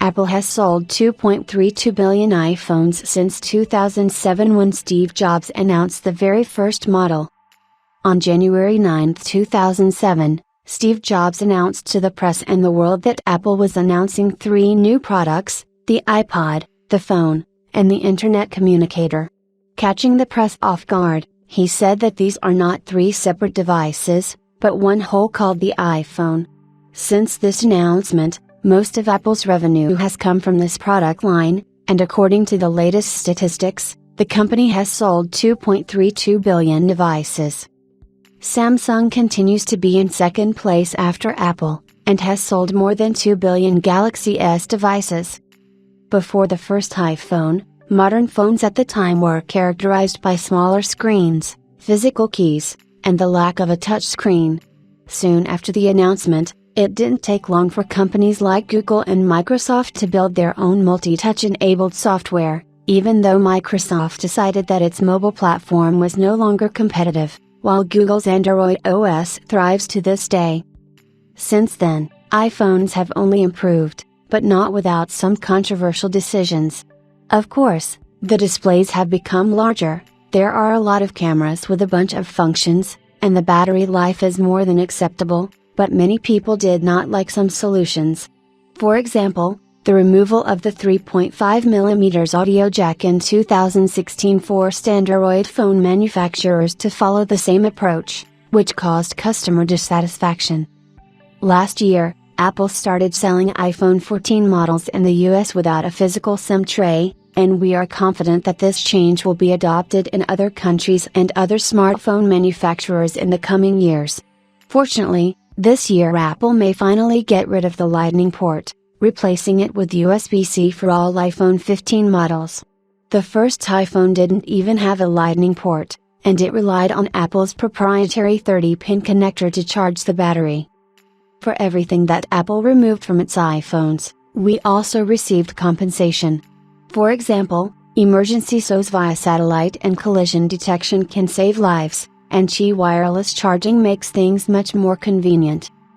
Apple has sold 2.32 billion iPhones since 2007 when Steve Jobs announced the very first model. On January 9, 2007, Steve Jobs announced to the press and the world that Apple was announcing 3 new products: the iPod, the phone, and the Internet communicator. Catching the press off guard, he said that these are not 3 separate devices, but one whole called the iPhone. Since this announcement, most of Apple's revenue has come from this product line, and according to the latest statistics, the company has sold 2.32 billion devices. Samsung continues to be in second place after Apple, and has sold more than 2 billion Galaxy S devices. Before the first iPhone, modern phones at the time were characterized by smaller screens, physical keys, and the lack of a touchscreen. Soon after the announcement, it didn't take long for companies like Google and Microsoft to build their own multi-touch-enabled software, even though Microsoft decided that its mobile platform was no longer competitive, while Google's Android OS thrives to this day. Since then, iPhones have only improved, but not without some controversial decisions. Of course, the displays have become larger, there are a lot of cameras with a bunch of functions, and the battery life is more than acceptable, but many people did not like some solutions. For example, the removal of the 3.5mm audio jack in 2016 forced Android phone manufacturers to follow the same approach, which caused customer dissatisfaction. Last year, Apple started selling iPhone 14 models in the US without a physical SIM tray, and we are confident that this change will be adopted in other countries and other smartphone manufacturers in the coming years. Fortunately, this year Apple may finally get rid of the Lightning port, replacing it with USB-C for all iPhone 15 models. The first iPhone didn't even have a Lightning port, and it relied on Apple's proprietary 30-pin connector to charge the battery. For everything that Apple removed from its iPhones, we also received compensation. For example, emergency SOS via satellite and collision detection can save lives, and Qi wireless charging makes things much more convenient.